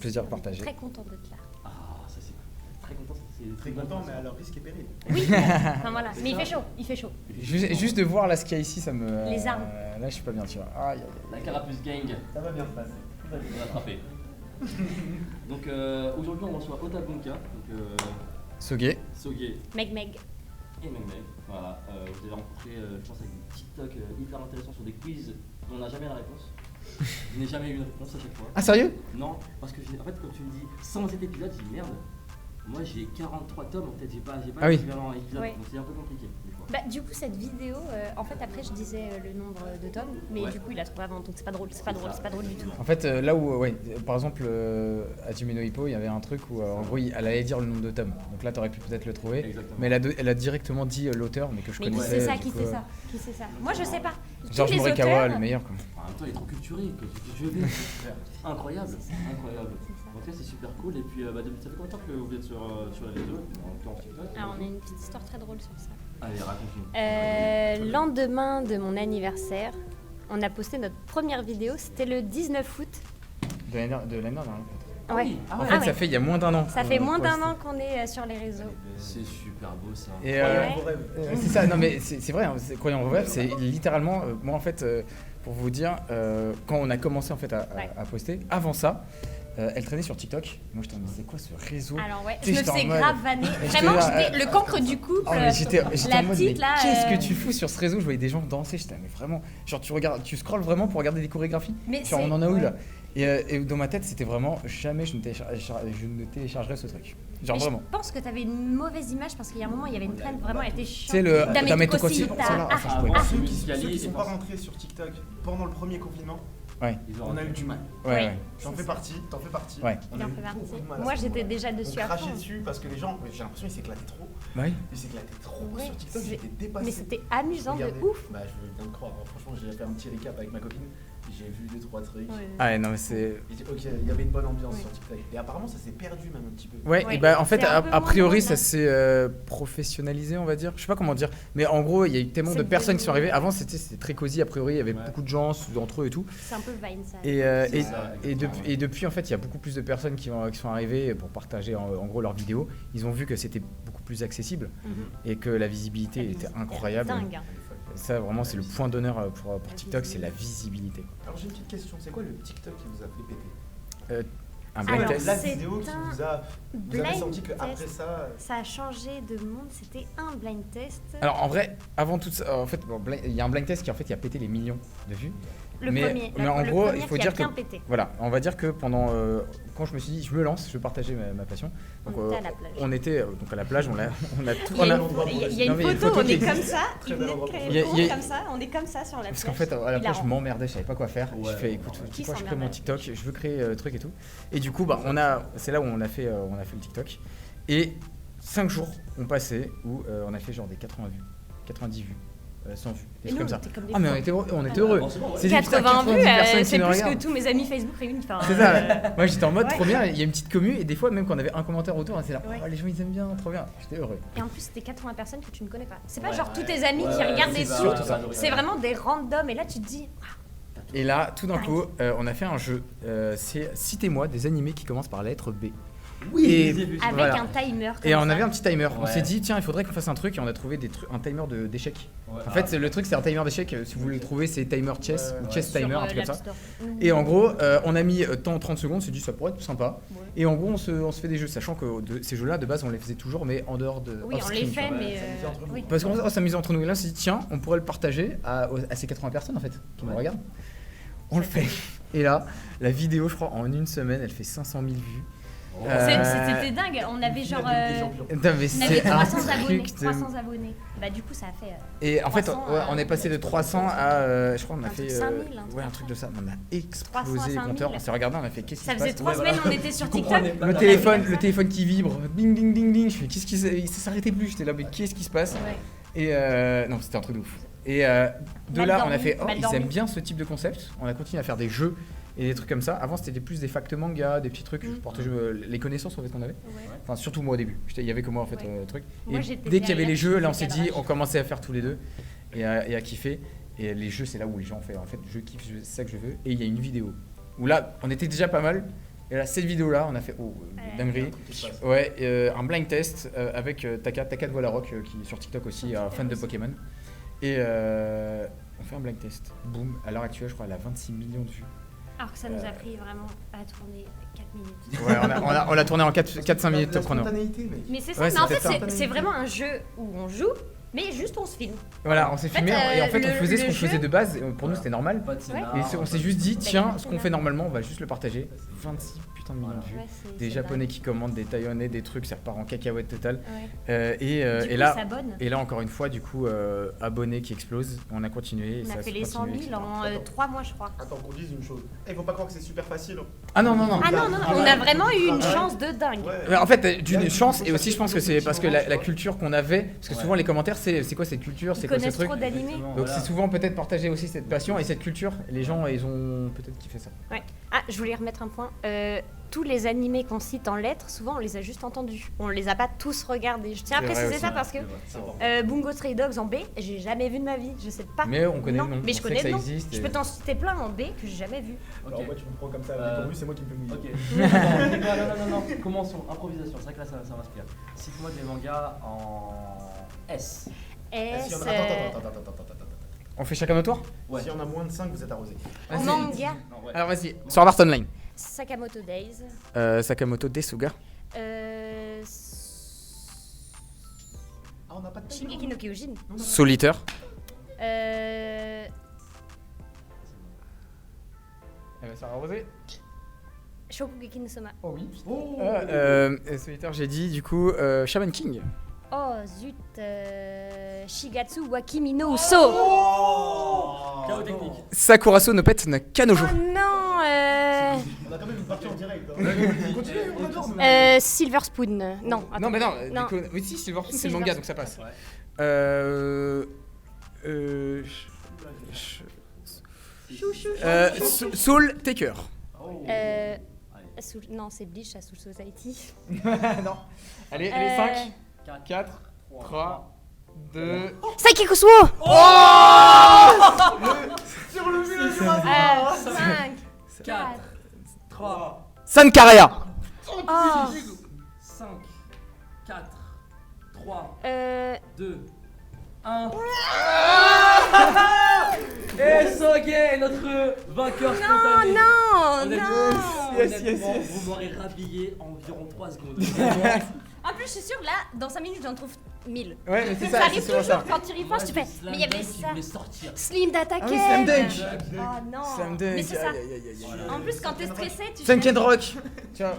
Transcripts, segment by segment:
plaisir partagé. Très contente d'être là. Ah, ça c'est cool. Très content, c'est Très content, mais à leur risque et péril. Oui, enfin voilà. Mais il fait chaud, il fait chaud. Juste de voir là ce qu'il y a ici, ça me. Les armes. Là, je suis pas bien, tu vois. Aïe, aïe, aïe. La Carapuce Gang, Ça va bien se passer. on va les rattraper. Donc aujourd'hui on reçoit Otabunka, donc Soge. Soge Meg. et Meg. Voilà, vous avez rencontré, je pense, avec des TikTok hyper intéressants sur des quiz dont on n'a jamais la réponse. Je n'ai jamais eu une réponse à chaque fois. Ah, sérieux? Non, parce que en fait, quand tu me dis 107 épisodes, je dis merde. Moi j'ai 43 tomes en tête, j'ai pas Ah oui. l'équivalent en épisode, Ouais. donc c'est un peu compliqué des fois. Bah, du coup, cette vidéo, en fait, après, je disais le nombre de tomes, mais Ouais. du coup, il a trouvé avant, donc c'est pas drôle du tout. En fait, là où, ouais, par exemple, à Jimeno Hippo, il y avait un truc où, en gros, elle allait dire le nombre de tomes. Donc là, t'aurais pu peut-être le trouver. Exactement. Mais elle a directement dit l'auteur, mais que je Mais qui connaissais. sait ça, du qui coup, sait ça, qui sait ça. Moi, je sais pas. Georges Tous les Morikawa, auteurs- le meilleur, quoi. En même temps, il est trop culturé, que je vais. Incroyable, incroyable. C'est ça. En tout cas, c'est super cool. Et puis, ça fait combien de temps que vous êtes sur les réseaux, en TikTok? Alors, on a une petite histoire très drôle sur ça. Allez, raconte-nous. Lendemain de mon anniversaire, on a posté notre première vidéo, c'était le 19 août. De l'année dernière, peut-être. Ouais. Ah En ouais. fait, Ah ouais. ça fait il y a moins d'un an. Ça fait moins d'un posté. an qu'on est sur les réseaux. C'est super beau ça. Et Croyez en vos rêves. c'est ça, non mais c'est vrai, hein, croyant en rêve, c'est littéralement, moi en fait, pour vous dire, quand on a commencé en fait à poster, avant ça, elle traînait sur TikTok. Moi j'étais en mode, c'est quoi ce réseau? Alors ouais, Tu sais, je me j'étais en faisais mode- grave vanner. j'étais Vraiment, là, j'étais le cancre du couple. Oh, mais j'étais la en mode, petite mais là. qu'est-ce que tu fous sur ce réseau? Je voyais des gens danser, j'étais mais vraiment, genre tu regardes, tu scrolles vraiment pour regarder des chorégraphies. Mais Genre c'est- on en a où ouais. là? Et dans ma tête c'était vraiment jamais je ne téléchargerais ce truc. Genre Mais vraiment. je pense que t'avais une mauvaise image parce qu'il y a un moment, il y avait une traîne vraiment, elle était chiante. Tu sais le Dameto Kossi, Kossi, celle-là, t'as- enfin, je Ah, pouvais bon. pas. Ceux qui Musicali sont et pas Force. rentrés sur TikTok pendant le premier confinement, Ouais. on a eu du mal. Ouais, Oui. ouais. J'en fais partie, t'en fais partie. Ouais. On J'en a eu fais partie. beaucoup de mal à Moi, ce j'étais moment-là. déjà On dessus à crachait fond. dessus parce que les gens, j'ai l'impression qu'ils s'éclataient trop. Bah oui. Ils s'éclataient trop Ouais, sur TikTok, c'est- j'étais dépassé. Mais c'était amusant de Regardez. ouf. Bah je viens de croire, hein. Franchement j'ai fait un petit récap avec ma copine, j'ai vu 2-3 trucs. Ah ouais, non mais c'est. Et j'ai dit, ok, il y avait une bonne ambiance Ouais. sur TikTok. Et apparemment ça s'est perdu même un petit peu. Ouais, Ouais, et bah en fait, c'est un a peu priori, moins ça drôle, s'est professionnalisé, on va dire. Je sais pas comment dire, mais en gros, il y a eu tellement de C'est personnes devenu- qui sont arrivées. Avant, c'était très cosy, a priori, il y avait Ouais. beaucoup de gens entre eux et tout. C'est un peu Vine ça. Et, C'est et, ça, et, exactement, depuis, et depuis, en fait, il y a beaucoup plus de personnes qui sont arrivées pour partager en gros leurs vidéos. Ils ont vu que c'était beaucoup plus accessible Mhm. et que la visibilité La était visibilité incroyable. dingue. Ça, vraiment, c'est le point d'honneur pour TikTok, c'est la visibilité. Alors j'ai une petite question, c'est quoi le TikTok qui vous a fait péter? Un blind Alors, test. La c'est vidéo qui un vous avez blind senti qu'après test. ça. Ça a changé de monde, c'était un blind test. Alors en vrai, avant tout ça, en fait, bon, il y a un blind test qui en fait, qui a pété les millions de vues. le mais- premier, mais en le gros, premier il faut qui a dire que- bien pété. Voilà, on va dire que pendant quand je me suis dit je me lance, je veux partager ma passion. Donc On était à la plage. on était donc à la plage, on a tout Il y a on a- il y a Non, une mais il y a une photo, photo on qui est comme existe. ça, Très il bel venait de endroit créer pour Il y a- le compte il y a- comme ça, on est comme ça sur la parce plage. qu'en fait à la Il plage a je m'emmerdais, je savais pas quoi faire. Ouais, J'ai fait ouais, écoute, ouais. tu Qui vois, je crée s'emmerde mon TikTok, je veux créer le truc et tout. Et du coup bah c'est là où on a fait le TikTok et 5 jours ont passé où on a fait genre des 80 vues, 90 vues. 100 vues, des Et trucs nous, comme ça. on était comme des Ah mais fous. on était heureux. bon, c'est bon, ouais. C'est dit, putain, 80 vues, 90 personnes qui c'est nous plus regardent. que tous mes amis Facebook réunis. Enfin, C'est ça, moi j'étais en mode ouais. trop bien, il y a une petite commu et des fois même quand on avait un commentaire autour, on était là, Ouais. oh, les gens ils aiment bien, trop bien, j'étais heureux. Et en plus, c'était 80 personnes que tu ne connais pas. C'est pas Ouais, genre ouais. tous tes amis Ouais, qui ouais, regardent c'est des ça, sous. ouais, ça, C'est vraiment des randoms. Et là, tu te dis, Et là, tout d'un coup, on a fait un jeu, c'est citez-moi des animés qui commencent par la lettre B. Oui, Et- j'ai vu. avec Voilà. un timer. Et comme on ça. avait un petit timer, on Ouais. s'est dit tiens il faudrait qu'on fasse un truc et on a trouvé un timer d'échecs. Ouais, En fait le truc c'est un timer d'échecs, si vous voulez le trouver c'est timer chess Ouais, ou chess Sur, timer, un truc l'App comme ça. Store. Et en gros on a mis temps 30 secondes, on s'est dit ça pourrait être sympa. Ouais. Et en gros on se fait des jeux, sachant que ces jeux là de base on les faisait toujours mais en dehors de Oui, on off-stream, les tu vois. fait, vois. mais. Ça nous fait entre nous. oui. Parce qu'on s'amusait entre nous et là on s'est dit tiens on pourrait le partager à ces 80 personnes en fait qui nous Ouais. regardent. On le fait. Et là la vidéo je crois en une semaine elle fait 500 000 vues. Oh. C'était dingue. On avait genre. Des champions. Non, mais On avait c'est un 300 abonnés. truc de 300 abonnés. Bah, du coup, ça a fait. Et en fait, 300 ouais, on est passé de 300 à, je crois, on a un fait, truc 5000, un ouais, un truc truc de ça. On a 300 explosé à les 5000. compteurs. On s'est regardé, on a fait qu'est-ce qui Ça se faisait passe 3 semaines, on était sur TikTok. Le téléphone qui vibre, ding ding ding ding. Je fais qu'est-ce qui ça s'arrêtait plus. J'étais là, mais qu'est-ce qui se passe? Ouais. Et non, c'était un truc de ouf. Et de Mal là, on dormi, a fait, oh, mal ils dormi. aiment bien ce type de concept. On a continué à faire des jeux et des trucs comme ça. Avant, c'était plus des facts manga, des petits trucs Mm. pour partager les connaissances en fait qu'on avait. Ouais. Enfin, surtout moi au début. Il y avait que moi en fait, Ouais. truc. Moi, Et j'étais dès qu'il y avait derrière, les jeux, là, on je s'est faisais dit, cadrage. on commençait à faire tous les deux et à kiffer. Et les jeux, c'est là où les gens ont fait, en fait, je kiffe, c'est ça que je veux. Et il y a une vidéo où là, on était déjà pas mal. Et là, cette vidéo-là, on a fait dinguerie. Ouais, un blind test avec Taka de Voilarock qui est sur TikTok aussi, fan de Pokémon. Et on fait un blind test. Boum, à l'heure actuelle, je crois, elle a 26 millions de vues. Alors que ça nous a pris vraiment à tourner 4 minutes. Ouais, on l'a tourné en 4-5 minutes top chrono. Mais c'est ça, Ouais, mais en c'est fait, ça. c'est vraiment un jeu où on joue, mais juste on se filme. Voilà, on s'est filmé et en fait, on faisait ce qu'on jeu- faisait de base. Et pour nous, c'était normal. Pas de scénar, Et on s'est juste dit, tiens, ce qu'on fait normalement, on va juste le partager. 26 putains de millions de vues. Ouais, c'est Des Japonais qui commandent, des Taïwanais, des trucs, ça repart en cacahuète totale. Ouais. Et Du coup, là, ils s'abonnent. et là, encore une fois, du coup, abonnés qui explosent. On a continué. Et On ça a fait les continue, 100 000 etc. en 3 mois, je crois. Attends, qu'on dise une chose. Faut pas croire que c'est super facile. Ah non, non, non. Ah non, on a vraiment eu une chance de dingue. Ouais. Mais en fait, d'une chance, et aussi je pense que c'est parce que la culture qu'on avait, parce que souvent les commentaires, c'est quoi cette culture, c'est Ils quoi ce connaissent truc. trop d'animés. Donc c'est souvent peut-être partager aussi cette passion et cette culture. Les gens, ils ont peut-être kiffé ça. Ouais. Ah, je voulais remettre un point. Tous les animés qu'on cite en lettres, souvent on les a juste entendus. On les a pas tous regardés. Je tiens à C'est vrai préciser aussi. ça parce que Bungo Stray Dogs en B, j'ai jamais vu de ma vie. Je sais pas. Mais on connaît non. le nom. Mais on je sait connais que ça le nom. existe. Je peux t'en citer plein en B que j'ai jamais vu. Ok. Alors moi tu me prends comme ça dépourvu, c'est moi qui me fais mouiller. Ok. Non. Commençons. Improvisation. C'est vrai que là, ça m'inspire. Cite-moi des mangas en S. S. Attends. On fait chacun notre tour. Ouais. S'il y en a moins de 5, vous êtes arrosés. Vas-y. Manga. Non, ouais. Alors vas-y. Sur Art Online. Sakamoto Days. Sakamoto Desuga. Ah, on n'a pas de Shingeki no Kyojin. Solitaire. Elle va se faire arroser. Shokugeki no Soma. Oh oui. Solitaire, j'ai dit du coup Shaman King. Oh zut. Shigatsu Wakimi no Uso. Chaos technique. Sakuraso no Pet na Kanojo. Oh non. On a quand même une partie en direct. Continue, on adore. Silver Spoon. Non. Non mais non, Non. oui si Silver Spoon c'est le Silver manga Spoon. donc ça passe. Ouais. Soul Taker. Oh. Non, c'est Bleach à Soul Society. Non. Allez, 5, 4, 4, 3, 2. Saikikusuo. Sur le mur, 5, 4, 3, Sankarea. Oh. 5, 4, 3, 2. 2, 1. Et Soge, notre vainqueur spontané. Honnêtement, vous m'aurez rhabillé en environ 3 secondes. En plus, je suis sûre, là, dans 5 minutes, j'en trouve 1000. Ouais, mais c'est Ça ça, c'est arrive souvent toujours ça. quand tu y penses, tu fais. Mais il y avait Qui ça. voulait sortir. Slim d'Attaque. Ah oui, Slam Dunk. Oh non. Slam Dunk. Mais c'est ça. aïe, aïe, aïe, aïe, aïe. En plus, quand t'es stressé, tu Sunken fais. Rock. Tu vois, Ouais.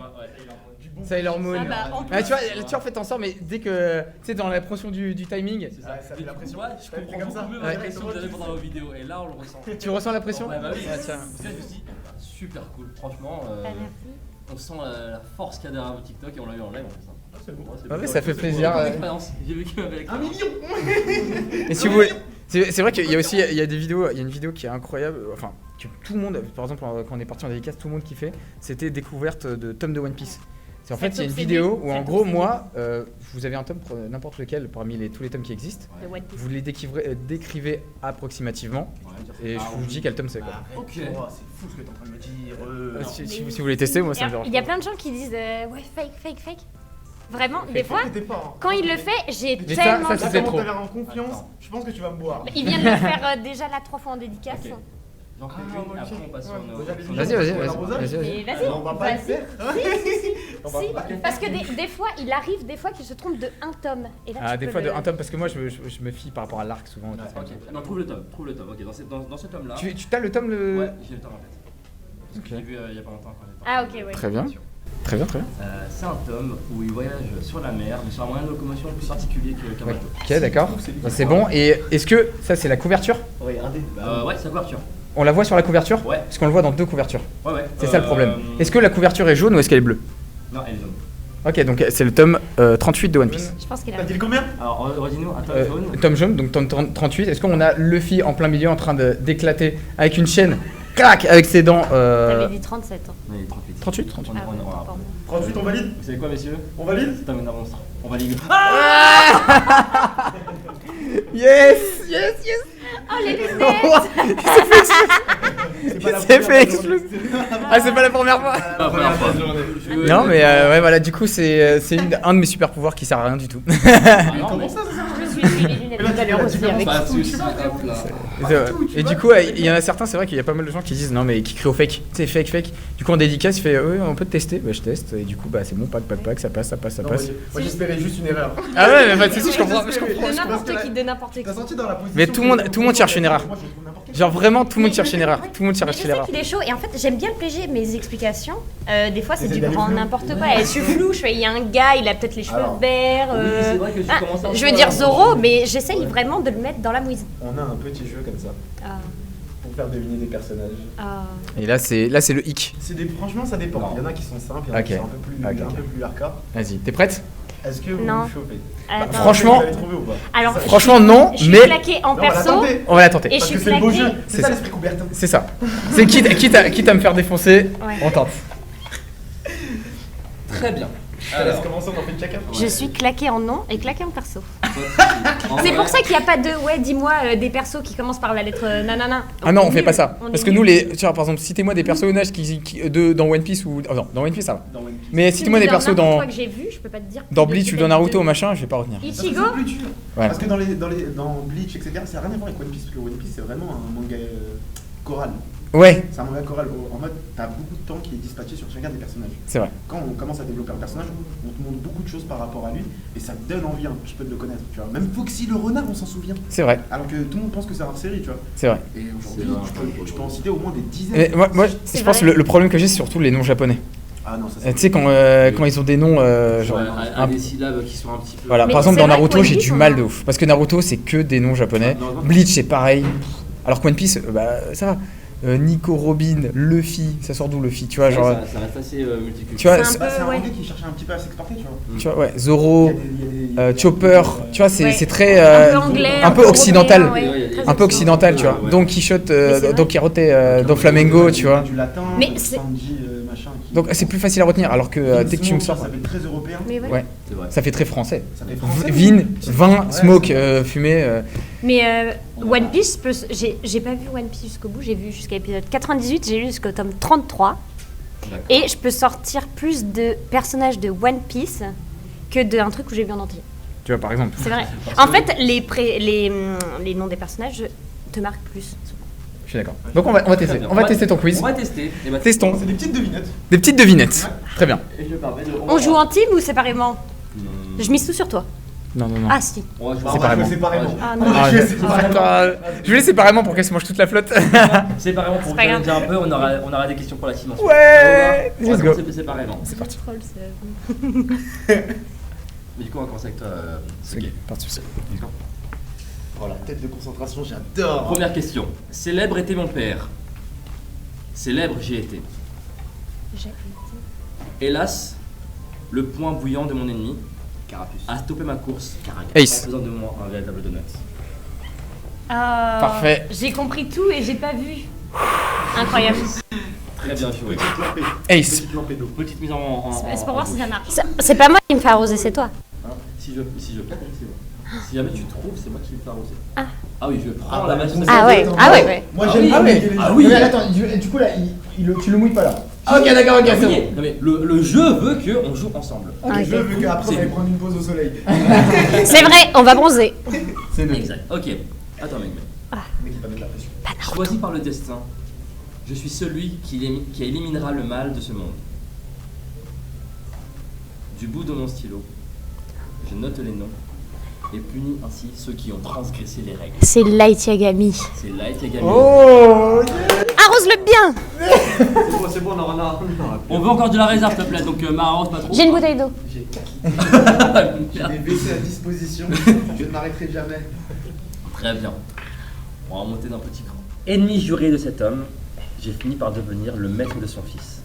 Sailor Moon. Ah bah, en Ah, tu vois, plus. tu en fait en sorte, mais dès que tu sais dans la pression du timing, C'est ça. Ouais, ça fait la pression. Ouais, je Ça fait comprends comme beaucoup ça. mieux Ouais. la pression que vous avez pendant vos vidéos. Et là, on le ressent. tu ressens la pression. Ouais, bah oui. Ah, tiens. C'est ça, je me suis dit, super cool. Franchement, Ah, merci. on sent la force qu'il y a derrière vos TikTok et on l'a eu en live en plus. Ah, c'est beau. Ah ouais, ça fait plaisir. J'ai l'expérience. J'ai vécu avec 1 million. Et si vous voulez, c'est vrai qu'il y a aussi il y a des vidéos, il y a une vidéo qui est incroyable, enfin que tout le monde, par exemple quand on est parti en dédicace, tout le monde kiffait, c'était découverte de tomes de One Piece. C'est en fait il y a une obsédé. vidéo où en Cette gros obsédé. moi, vous avez un tome n'importe lequel parmi tous les tomes qui existent, De One Piece. vous les décrivez approximativement et je vous dis quel tome c'est quoi. Ok. C'est fou ce que t'es en train de me dire. Si vous voulez tester, moi ça me dérange Il y a pas. plein de gens qui disent ouais, fake. Vraiment, des Fake, fois, quand il le fait, j'ai Mais ça, tellement. ça, Là, c'est comment trop. t'as l'air en confiance, je pense que tu vas me boire. Il vient de le faire déjà là 3 fois en dédicace. Ok. J'en fais Ah, une ok. et après on passe Ouais, au. déjà, les Vas-y, gens, vas-y, on va vas-y, l'arrosage. vas-y, Mais vas-y. vas-y, On va pas vas-y. le faire. On va Si, pas- parce que des fois, il arrive des fois qu'il se trompe de un tome. Et là, Ah tu des peux fois de le- un tome parce que moi je me fie par rapport à l'arc souvent. Ok. Non, trouve le tome. Ok, dans ce tome là. Tu t'as le tome le. Ouais, j'ai le tome en fait. Ok. J'ai vu il y a pas longtemps quand j'étais. Ah, ok, ouais. Très bien. Très bien, très bien. C'est un tome où il voyage sur la mer, mais sur un moyen de locomotion plus particulier qu'un bateau. Ok, d'accord. Bah, c'est bon. Et est-ce que ça c'est la couverture? Ouais, un dé. Ouais, c'est la couverture. On la voit sur la couverture? Ouais. Parce qu'on le voit dans 2 couvertures. Ouais. C'est ça le problème. Est-ce que la couverture est jaune ou est-ce qu'elle est bleue? Non, elle est jaune. Ok, donc c'est le tome 38 de One Piece. Je pense qu'il a. T'as dit le combien? Alors, redis-nous, un tome jaune. Tome jaune, donc tome 38. Est-ce qu'on a Luffy en plein milieu en train d'éclater avec une chaîne, clac, avec ses dents T'avais dit 37 ans. Non, il est 38. 38, 38. Ah, ouais, pardon. 38, on valide? Vous savez quoi, messieurs? On valide? C'est un monstre. On va ligue. Yes, yes, yes. Oh, les lunettes. C'est fait exploser. Ah, c'est pas la première fois. La première fois. Non, mais ouais, voilà, du coup, c'est un de mes super pouvoirs qui sert à rien du tout. Comment ça Je me suis les lunettes tout à l'heure aussi avec. Bah, c'est ça, hop là. Et du coup, il y en a certains, c'est vrai qu'il y a pas mal de gens qui disent non, mais qui crient au fake. Tu sais, fake. Du coup, en dédicace, il fait oui, on peut te tester. Bah, je teste. Et du coup, bah, c'est bon, pack, ça passe. Moi j'espérais juste une erreur. Ah ouais, mais pas de soucis, je comprends. De n'importe qui, de n'importe qui. T'as senti dans la position. Mais tout le monde cherche une erreur. Moi, je trouve n'importe quel. Genre vraiment, tout le monde cherche une erreur. Ouais. Tout le monde Mais cherche je une sais erreur. qu'il est chaud et en fait j'aime bien piéger mes explications. Des fois c'est Essaye du d'aller grand flou. n'importe quoi. Elle se floue, je fais il y a un gars, il a peut-être les cheveux Alors, verts. Oui, c'est vrai que j'ai commencé un Je peu veux à- dire Zoro, mais j'essaye vraiment de le mettre dans la mouise. On a un petit jeu comme ça Ah, pour faire deviner des personnages. ah. Et là, c'est le hic. Franchement, ça dépend. Non. Il y en a qui sont simples, il y en a Ok. qui sont un Ok. peu plus hardcore. Vas-y, t'es prête? Est-ce que vous Non. vous chauffez Attends. franchement- Vous allez trouver ou pas Alors, Ça- Franchement, non, je suis mais claquée en Non, on va perso. l'attendre. on va la tenter. Et je Parce suis que c'est le beau claquée. jeu. C'est C'est ça ça. l'esprit Coubertin. C'est ça. C'est quitte à me faire défoncer, Ouais. on tente. Très bien. Je te laisse commencer, on en fait une chacun. Je suis claquée en nom et claquée en perso. En C'est vrai, pour ça qu'il n'y a pas de dis-moi des persos qui commencent par la lettre nanana. Ah non, on fait est pas nuls. ça. On Parce est que nous, nuls. tu vois, par exemple, citez-moi des personnages dans One Piece ou. Oh non, dans One Piece, ça va. Dans One Piece. Mais Tu citez-moi me des dis persos n'importe dans quoi que j'ai vu, je peux pas te dire. Bleach ou dans Naruto ou machin, je vais pas retenir. Parce que Ichigo. c'est plus dur. Ouais. Parce que dans Bleach, etc., ça n'a rien à voir avec One Piece. Parce que One Piece, c'est vraiment un manga choral. Ouais, C'est un manga choral. En mode, t'as beaucoup de temps qui est dispatché sur chacun des personnages. c'est vrai. Quand on commence à développer un personnage, on te montre beaucoup de choses par rapport à lui. Et ça te donne envie un petit peu de le connaître. Tu vois. Même Foxy le renard, on s'en souvient. C'est vrai, Alors que tout le monde pense que c'est un série, tu vois. c'est vrai. Et aujourd'hui, C'est vrai. tu peux en citer au moins des dizaines. Mais moi C'est je pense que vrai. le problème que j'ai, c'est surtout les noms japonais. Ah non, ça c'est. Tu sais, quand ils ont des noms, genre. Ouais, à un- des syllabes qui sont un petit peu. Voilà, Mais par exemple, c'est dans vrai que Naruto, One j'ai Piece, du on mal a- de ouf. Parce que Naruto, c'est que des noms japonais. Non, non. Bleach, c'est pareil. Alors que One Piece, bah, ça va. Nico Robin, Luffy, ça sort d'où Luffy? Tu vois, genre. Ça reste assez multiculturel. Tu vois, C'est c'est- un Bah, c'est un ouais. manga qui cherchait un petit peu à s'exporter, tu vois. tu vois, ouais, Zoro, Il y a des- Chopper, tu vois, c'est Ouais. c'est très. Un peu anglais, un peu occidental. européen, ouais. Ouais, Très Un peu occidental, tu vois. Ouais. Don Quichotte, Mais c'est vrai. Don Quixote, Don Flamengo, tu vois. Du latin, Mais c'est- Sanji, machin. Donc c'est plus facile à retenir, alors que dès que tu me sors, Ça fait très européen. Mais ouais. Ouais. C'est vrai. ça fait très français. Ça fait français. Vin, vin, Ouais, smoke, c'est fumée. Mais One Piece, j'ai pas vu One Piece jusqu'au bout, j'ai vu jusqu'à l'épisode 98, j'ai lu jusqu'au tome 33. D'accord. Et je peux sortir plus de personnages de One Piece que d'un truc où j'ai vu en entier. Tu vois, par exemple. C'est vrai. Parce En que- fait, les noms des personnages te marquent plus. Je suis d'accord. Donc on va tester. Très bien. On va tester ton quiz. On va tester. Et bah, Testons. C'est des petites devinettes. Des petites devinettes. Très bien. Et je me permets de. On joue en team ou séparément Non. Je mise tout sur toi. Non, non, non. Ah si. On va jouer Bah, on va Séparément. jouer séparément. Ah non. Ah, je- je vais laisser séparément pour qu'elle se mange toute la flotte. séparément pour C'est pas grave. challenger un peu. On aura des questions pour la team ensuite. Ouais. On va Let's go. commencer séparément. C'est parti. Mais du coup, on va commencer avec toi. C'est Sugi. parti. Oh la tête de concentration, j'adore. Première question. Célèbre était mon père. Célèbre j'ai été. Hélas, le point bouillant de mon ennemi Carapuce. a stoppé ma course. Ace. En faisant de moi un véritable donut. Parfait. J'ai compris tout et j'ai pas vu. Incroyable. Très bien joué. Petite lampée. Ace. Petite lampée d'eau. Petite mise en. C'est pour voir si ça marche. C'est pas moi qui me fais arroser, c'est toi. Hein, si je perds, c'est moi. Si jamais tu trouves, c'est moi qui vais te faire arroser. Ah. Ah oui, je vais prendre Ah, la bah, machine. Ah ouais, ah ouais, ouais. Moi Ah j'aime oui. pas Ah mouiller oui. les Ah gens. oui. Mais attends, du coup là, tu le mouilles pas là. Ok, d'accord, ok, Ah c'est oui, bon. non mais le jeu veut qu'on joue ensemble. Ok, Ah, je veux qu'après on C'est- aille prendre une pause au soleil. C'est vrai, on va bronzer. C'est deux. Exact. Ok. Attends, mec. Mais qui va mettre la pression. Choisi par le destin, je suis celui qui éliminera le mal de ce monde. Du bout de mon stylo, je note les noms et punis ainsi ceux qui ont transgressé les règles. C'est Light Yagami. C'est Light Yagami. Oh. Arrose-le bien. C'est bon, on en a. On veut encore de la réserve, s'il te plaît, donc m'arrange pas trop. J'ai une bouteille d'eau. J'ai des WC à disposition. Je ne m'arrêterai jamais. Très bien. On va remonter d'un petit cran. Ennemi juré de cet homme, j'ai fini par devenir le maître de son fils.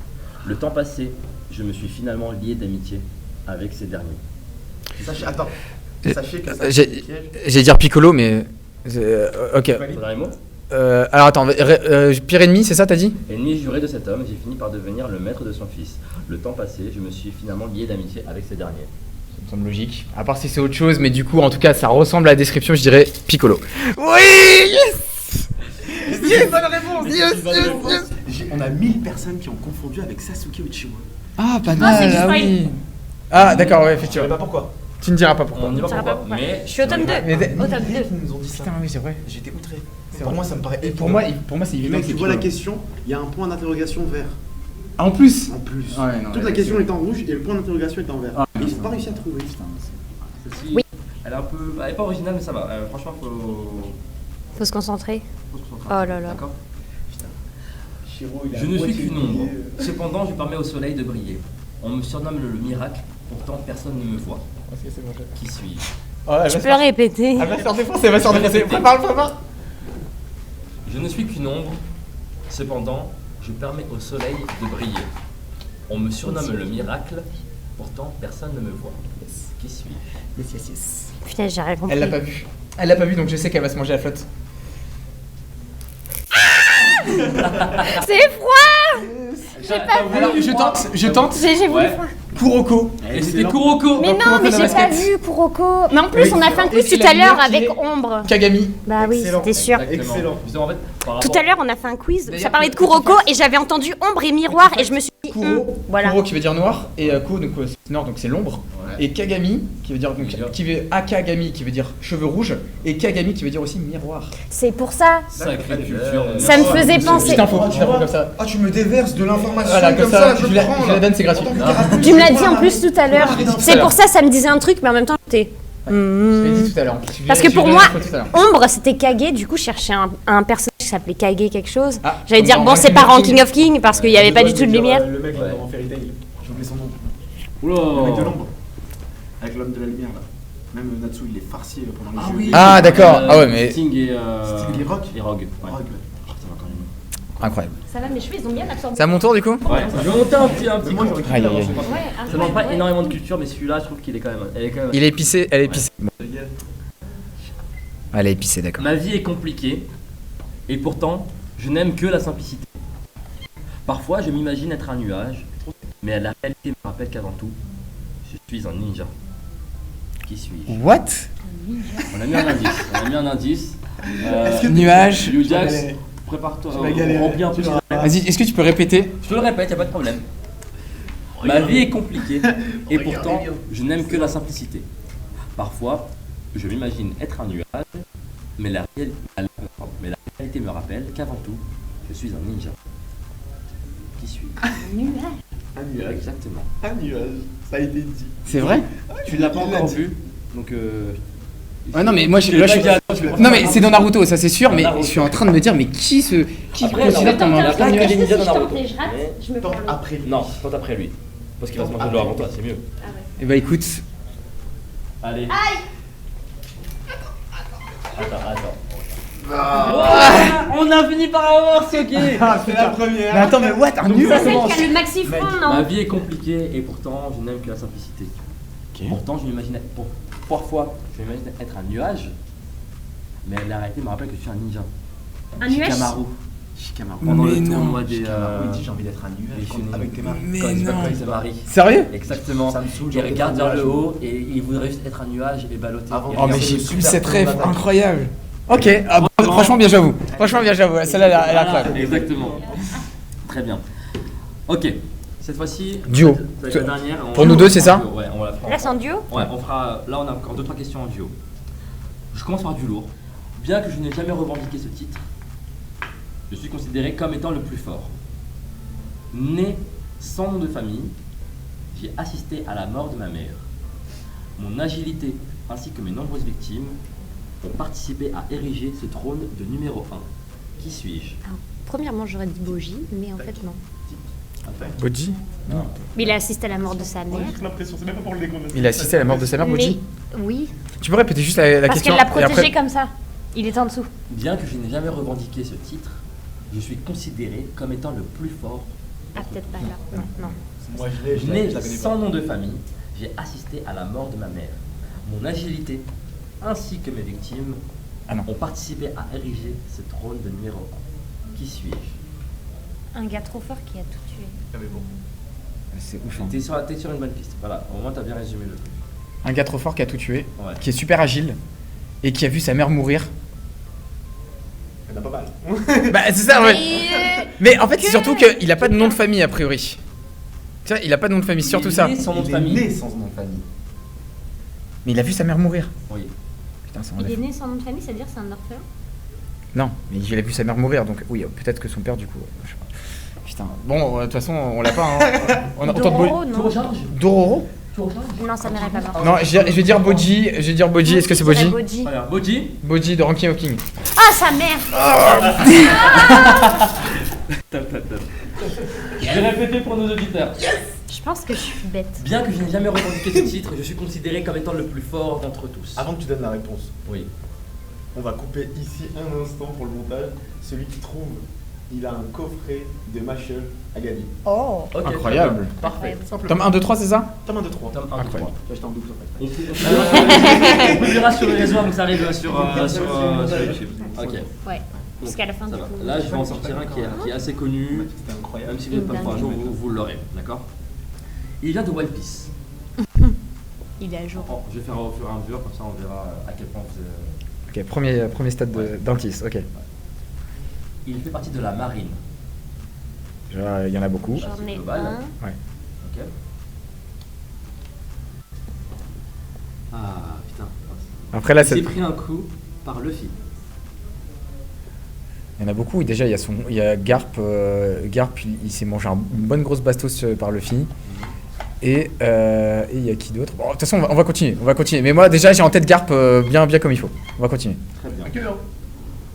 Le temps passé, je me suis finalement lié d'amitié avec ces derniers. Attends. Sachez que ça, J'ai- c'est un piège. J'allais dire Piccolo, mais. Ok. Ton dernier mot? Alors attends, pire ennemi, c'est ça, t'as dit? Ennemi juré de cet homme, j'ai fini par devenir le maître de son fils. Le temps passé, je me suis finalement lié d'amitié avec ces derniers. Ça me semble logique. À part si c'est autre chose, mais du coup, en tout cas, ça ressemble à la description, je dirais Piccolo. Oui! Yes! bonne réponse. On a 1000 personnes qui ont confondu avec Sasuke Uchiwa. Ah, pas c'est mal, du ah spoil. oui. Ah, d'accord, ouais, Je sais effectivement. pas pourquoi. Tu ne diras pas pourquoi. On y va Ça va pas pourquoi. pourquoi. Mais Je suis au tome 2. Mais Au tome 2. Ils nous ont dit ça. Putain, oui, c'est vrai. J'étais outré. C'est Pour vrai. moi, ça me paraît. Et pour moi, c'est Et évident. mec, que tu c'est vois la Piccolo. question, il y a un point d'interrogation vert. Ah, en plus. En plus. Ouais, non, Toute ouais, la question c'est- est en rouge et le point d'interrogation est en vert. Ah, Et ils putain. n'ont pas réussi à trouver. celle-ci, Oui. elle est un peu. Elle est pas originale, mais ça va. Franchement, Faut se concentrer. faut se concentrer. Oh là là. D'accord. Chiro, il a Je ne suis moitié qu'une oublié. ombre. Cependant, je permets au soleil de briller. On me surnomme le miracle. Pourtant, personne ne me voit. Qui suis-je? Oh, elle Tu va peux répéter. Elle va se faire défoncer, elle va se faire défoncer. Prépare. Je ne suis qu'une ombre. Cependant, je permets au soleil de briller. On me surnomme le miracle. Pourtant, personne ne me voit. Qui suis-je? Yes. Putain, j'ai rien compris. Elle l'a pas vu. Elle l'a pas vu, donc je sais qu'elle va se manger la flotte. C'est froid. Alors, je tente. J'ai voulu Ouais. froid. Kuroko. Et c'était Kuroko. Mais non, Kuroko mais no j'ai pas basket. vu Kuroko. Mais en plus, Oui. on a fait un Et quiz c'est tout la à l'heure lumière qui avec est- Ombre. Kagami. Bah oui, Excellent. c'était sûr. Exactement. Excellent. Justement, en fait, par Tout rapport- à l'heure, on a fait un quiz, ça D'ailleurs, parlait de petit Kuroko fact. et j'avais entendu ombre et miroir et je me suis dit, voilà. Kuro qui veut dire noir et Ko donc c'est nord donc c'est l'ombre Ouais. et Kagami qui veut dire donc qui veut Akagami qui veut dire cheveux rouges et Kagami qui veut dire aussi miroir. C'est pour ça. Sacrée culture. Ça me faisait penser. Petite info comme ça. Ah, tu me déverses de l'information Voilà, comme ça, je je la prends, je la là. donne, c'est gratuit. En tant que thérapeute, Tu me l'as c'est dit pas en la- plus tout à l'heure. tout à C'est l'heure. pour ça, ça me disait un truc, mais en même temps, j'étais. Je l'ai dit tout à l'heure. Parce que pour moi, tout à l'heure. Ombre, c'était Kage. Du coup, je cherchais un personnage qui s'appelait Kage quelque chose. Ah, J'allais dire, dans bon, c'est Ranking pas of Ranking of King parce qu'il n'y avait pas du tout de lumière. Le mec Ouais. dans Fairy Tail. J'ai oublié son nom. Oula. Le mec de l'ombre. Avec l'homme de la lumière là. Même Natsu il est farci pendant les Ah jeux. oui. Ah d'accord. Ah ouais mais Sting et Sting et Rogue. Et Rogue. Ouais. Rogue. Putain, encore une. incroyable. Ça va, mes cheveux, ils ont bien absorbé. C'est à mon tour du coup. Ouais. Je vais monter un petit. Moi, j'aurais Aïe, aïe, aïe. Ça demande pas énormément de culture, mais celui-là, je trouve qu'il est quand même. Elle est quand même. Il est épicé, elle est épicée. Bon. Elle est épicée d'accord. Ma vie est compliquée, et pourtant, je n'aime que la simplicité. Parfois, je m'imagine être un nuage, mais la réalité me rappelle qu'avant tout, je suis un ninja. Qui suis-je? What? On a mis un indice. On a mis un indice. Nuage. Liu Jax, galérer. prépare-toi. Tu vas galérer. Remplis un peu. Tu l'auras. Vas-y, est-ce que tu peux répéter? Je te le répète, y a pas de problème. Ma vie est compliquée, et pourtant, je n'aime que la simplicité. Parfois, je m'imagine être un nuage, mais la réalité me rappelle qu'avant tout, je suis un ninja. Qui suis-je? Un nuage. Exactement. Un nuage. Ça a été dit. C'est vrai? Tu ne l'as pas Il l'a encore dit. vu, donc Ah non mais moi je, l'ai là, pas je dit à toi, suis... tu l'as pas Non dit. mais c'est dans Naruto ça c'est sûr mais Naruto. je suis en train de me dire mais qui Après, considère non, comme il y a un pas que nuage? des ninjas dans Naruto. Et je rate, je me Tant prends l'eau. après lui. Non, tente après lui. Parce qu'il va se manger de l'eau avant toi, c'est mieux. Eh bah écoute, Allez. Attends. On a fini par avoir ce gay. C'est la première. mais attends mais what un Ça, nuage? c'est celle qui a le maxi front, Ma non? vie est compliquée et pourtant je n'aime que la simplicité. Pourtant je m'imagine parfois je m'imagine être un nuage, mais la réalité me rappelle que je suis un ninja. Un nuage? Shikamaru. Shikamaru. Pendant Mais le non. tournoi des. Shikamaru, il dit j'ai envie d'être un nuage des quand- Shunin. avec tes mains. Mais Quand il se bat, non. quand il se marie. Sérieux? Exactement. Ça me saoule, Il j'ai envie regarde d'être un vers le nuage. haut et il voudrait juste être un nuage et balloter. Avant Et de Oh mais regarder j'ai le plus super cette rêve combat. incroyable. Ok, ah, franchement bien j'avoue. Franchement bien j'avoue, celle-là elle est Voilà, incroyable. exactement. Très bien. Ok. Cette fois-ci. Duo. ça va être la dernière. Pour nous deux, c'est ça? Ouais, on va la faire. Là, c'est en duo? Ouais, on fera. Là, on a encore 2-3 questions en duo. Je commence par du lourd. Bien que je n'ai jamais revendiqué ce titre, je suis considéré comme étant le plus fort. Né sans nom de famille, j'ai assisté à la mort de ma mère. Mon agilité ainsi que mes nombreuses victimes ont participé à ériger ce trône de numéro 1. Qui suis-je? Premièrement, j'aurais dit Boji, mais en fait, non. Boji? Mais il a assisté à la mort de sa mère. J'ai l'impression, c'est même pas pour le déconner. Il a assisté à la mort de sa mère Mais, Boji? oui, Tu peux répéter juste la parce question qu'elle l'a et protégé après... comme ça. Il était en dessous. Bien que je n'ai jamais revendiqué ce titre, je suis considéré comme étant le plus fort. Ah, peut-être pas là. Non, non. Moi je l'ai, je Né la connais sans pas. nom de famille, j'ai assisté à la mort de ma mère. Mon agilité ainsi que mes victimes Ah non. ont participé à ériger ce trône de numéro 1. Qui suis-je? Un gars trop fort qui a tout tué. Ah, mais bon. C'est ouf hein. T'es sur une bonne piste. Voilà, au moins t'as bien résumé le truc. Un gars trop fort qui a tout tué, Ouais. qui est super agile et qui a vu sa mère mourir. Il y en a pas mal. Bah, c'est ça, ouais. Mais en fait, c'est Que- surtout qu'il a pas de nom de famille, a priori. Tu vois, il a pas de nom de famille, c'est surtout ça. Il est né sans nom de Il est famille. né sans nom de famille. Mais il a vu sa mère mourir. Oui. Putain, ça Il enlève. est né sans nom de famille, c'est-à-dire c'est un orphelin. Non, mais il a vu sa mère mourir, donc oui, peut-être que son père, du coup. Je sais pas. Putain, bon, de toute façon, on l'a pas. Hein. On a autant de Dororo, Tu non. recharges Dororo. Tu recharges Non, sa mère est pas morte. Non, je vais dire Boji. Je vais dire Boji. Est-ce que c'est Boji? Boji. Très bien. Boji. Boji de Ranking of King. Ah, sa mère. Top, top, top. Je vais répéter pour nos auditeurs. Je pense que je suis bête. Bien que je n'ai jamais revendiqué ce titre, je suis considéré comme étant le plus fort d'entre tous. Avant que tu donnes la réponse, Oui. on va couper ici un instant pour le montage. Celui qui trouve, il a un coffret de Machel à gagner. Oh. Ok, Incroyable. très bien. Parfait. Simplement. Tome 1, 2, 3, c'est ça? Tome 1, 2, 3. Tome 1, 2, 3. Incroyable. Tu vas acheter en double en fait. On publiera sur les réseaux avant que ça arrive sur YouTube. Ok. Ouais. Jusqu'à la fin Ça du va. coup. Là, je vais en sortir un qui est assez connu. C'était incroyable. Même si vous n'êtes pas fan, vous l'aurez, d'accord? Il vient de One Piece. Il est à jour. Je vais faire au fur et à mesure, comme ça on verra à quel point vous. Ok, premier stade d'Antis, ok. Il fait partie de la marine. Il y en a beaucoup. J'en ai global. un. Ok. Ah putain. Après là, Il s'est pris un coup par Luffy. il y en a beaucoup. Déjà, il y a Garp. Garp, il s'est mangé une bonne grosse bastos par Luffy. Et il y a qui d'autre? Bon, de toute façon, on va continuer. Mais moi, déjà, j'ai en tête Garp bien comme il faut. On va continuer. Très bien. Pas que, hein.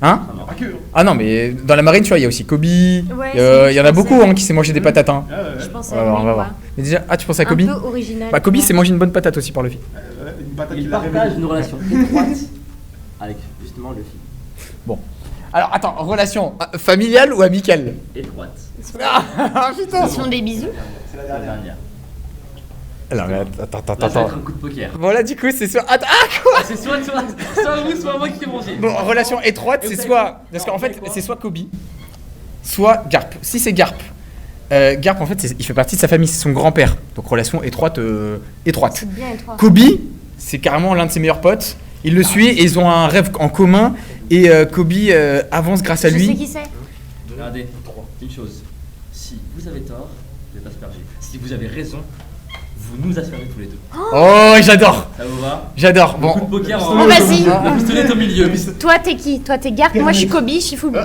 Hein? Ça marche. Pas que, hein. Ah non, mais dans la marine, tu vois, il y a aussi Kobe. Il Ouais, y en a beaucoup qui s'est mangé des patates. Hein. Je pense Ouais, à on va lui, voir. quoi. Mais déjà, tu penses à Un Kobe? peu original. Bah, Kobe s'est mangé une bonne patate aussi par Luffy. Une patate Il qu'il a partage révélée. une relation étroite avec justement Luffy. Alors, attends, relation familiale ou amicale? Étroite. Ah putain! Ils se font des bisous. C'est la La dernière. dernière. Alors, mais attends. Là, ça va être un coup de poker. Bon, là, du coup, c'est soit. Attends, quoi? Ah, c'est soit vous, soit moi qui ai mangé. Bon, relation étroite, c'est soit. Parce qu'en fait, c'est soit Kobe, soit Garp. Si c'est Garp, Garp, en fait, il fait partie de sa famille, c'est son grand-père. Donc, relation étroite. C'est bien étroit. Kobe, c'est carrément l'un de ses meilleurs potes. Il le suit et ils ont un rêve en commun. Et Kobe avance grâce à Je sais lui. qui c'est. Regardez, une chose. Si vous avez tort, vous êtes aspergé. Si vous avez raison, vous nous aspergez tous les deux. Oh, j'adore! Ça vous va? J'adore. Coup de Bon, poker Bon, vas-y. Le pistolet est au milieu. Toi, t'es qui? Toi, t'es Garp. Moi, je suis Kobe, Shifumi.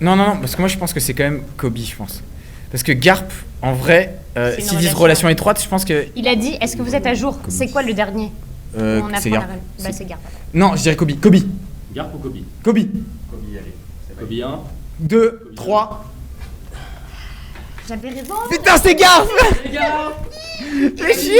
non, parce que moi je pense que c'est quand même Kobe, je pense. Parce que Garp, en vrai, C'est une s'ils disent relation. relation étroite, je pense que. Il a dit, est-ce que vous êtes à jour? C'est quoi le dernier? On c'est apprend la Garp. règle. Bah, c'est Garp. Non, je dirais Kobe. Kobe. Garp ou Kobe? Kobe. Kobe, allez. C'est Kobe 1. 2, 3. J'avais raison. Putain, c'est Garp! Les gars! Fais chier!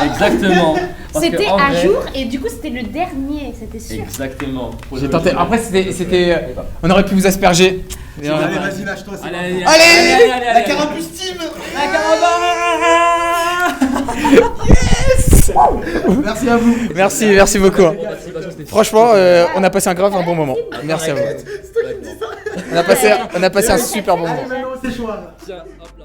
Exactement. Parce que C'était en à vrai- jour et du coup, c'était le dernier, c'était sûr. Exactement. J'ai tenté. Après, c'était. On aurait pu vous asperger. Allez, vas-y, lâche-toi, c'est Allez, bon. allez, La carapustime. La caravane. Merci à vous. Merci beaucoup. Merci, parce que c'était Franchement, on a passé un bon moment. Merci à vous. On a passé un super bon moment. Allez, maintenant, c'est choix. Tiens, hop là.